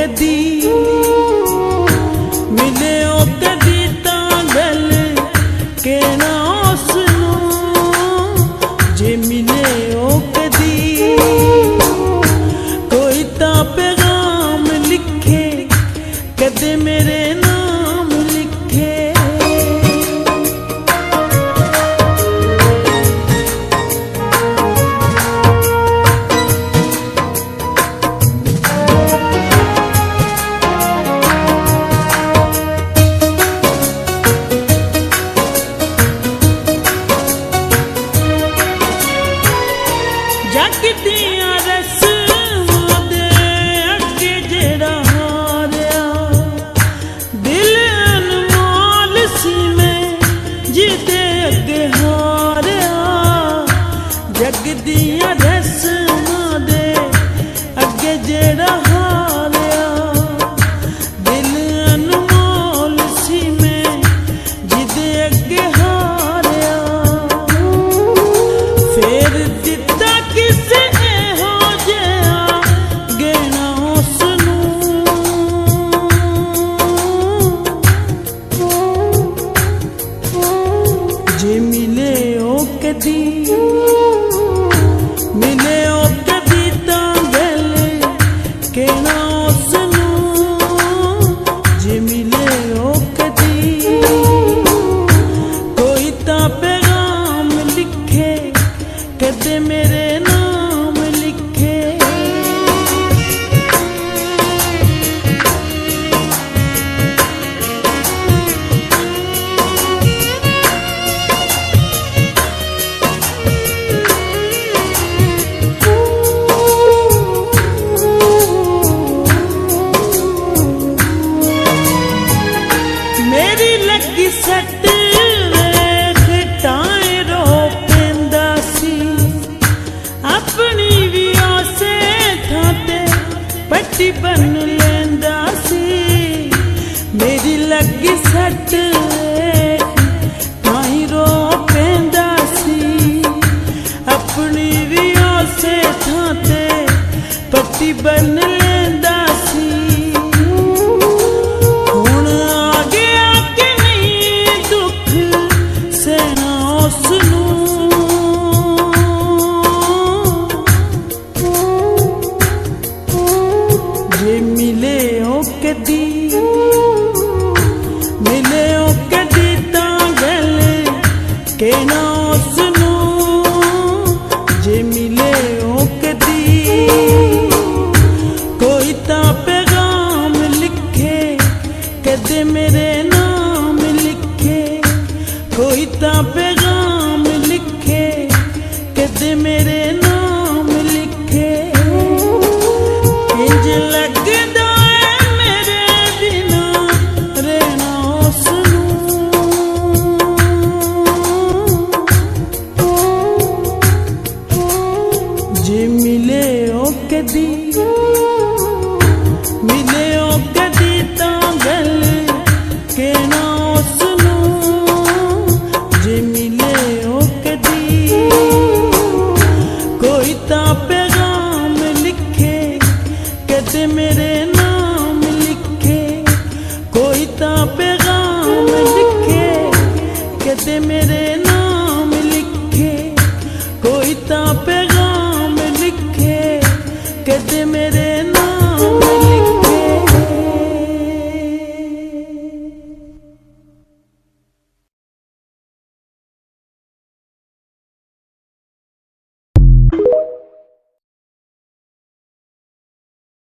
कदी मिले ओ कदी तां गल के ना उसनूं जे मिले ओ कदी कोई तां पैगाम लिखे कदे मेरे नाम लिखे जगदियां रस्मां दे अगे जेड़ा हारिया दिल अनमोल सी मैं जिदे अगे हारिया जगदियां रस्मां दे अगे जेड़ा हारिया दिल अनमोल सी मैं जिदे अगे हारिया फेर दिता किसे हो जिहा गहना उसनूं जे मिले ओ कदी मिले ओ कदी तां गल कहना उसनूं जे मिले ओ कदी कोई तां पैगाम लिखे कदे मेरे नाम लिखे मेरी लगी सट वेख टाए रो पेंदा सी अपनी भी आसे थाते पट्टी बन लेंदा सी मेरी लगी सट टाई रो पेंदा सी अपनी भी आसे थाते पट्टी बन लेंदा सी हुण आ गया कि नहीं दुख सहना उसनूं जे मिले ओ कदी मिले ओ कदी तां गल कहना उसनूं जे मिले ओ कदी कोई तां पैगाम लिखे कदे मेरे नाम लिखे कोई तां पैगाम लिखे कदे मेरे नाम लिखे इंज लगदा है मेरे बिना रहना उसनूं जे मिले ओ कदी मिले ओ कदी तां गल कहना उसनूं जे मिले ओ कदी कोई तां पैगाम लिखे कदे मेरे नाम लिखे कोई तां पैगाम लिखे कदे मेरे नाम लिखे कोई तां पैगाम लिखे कदे मेरे नाम लिखे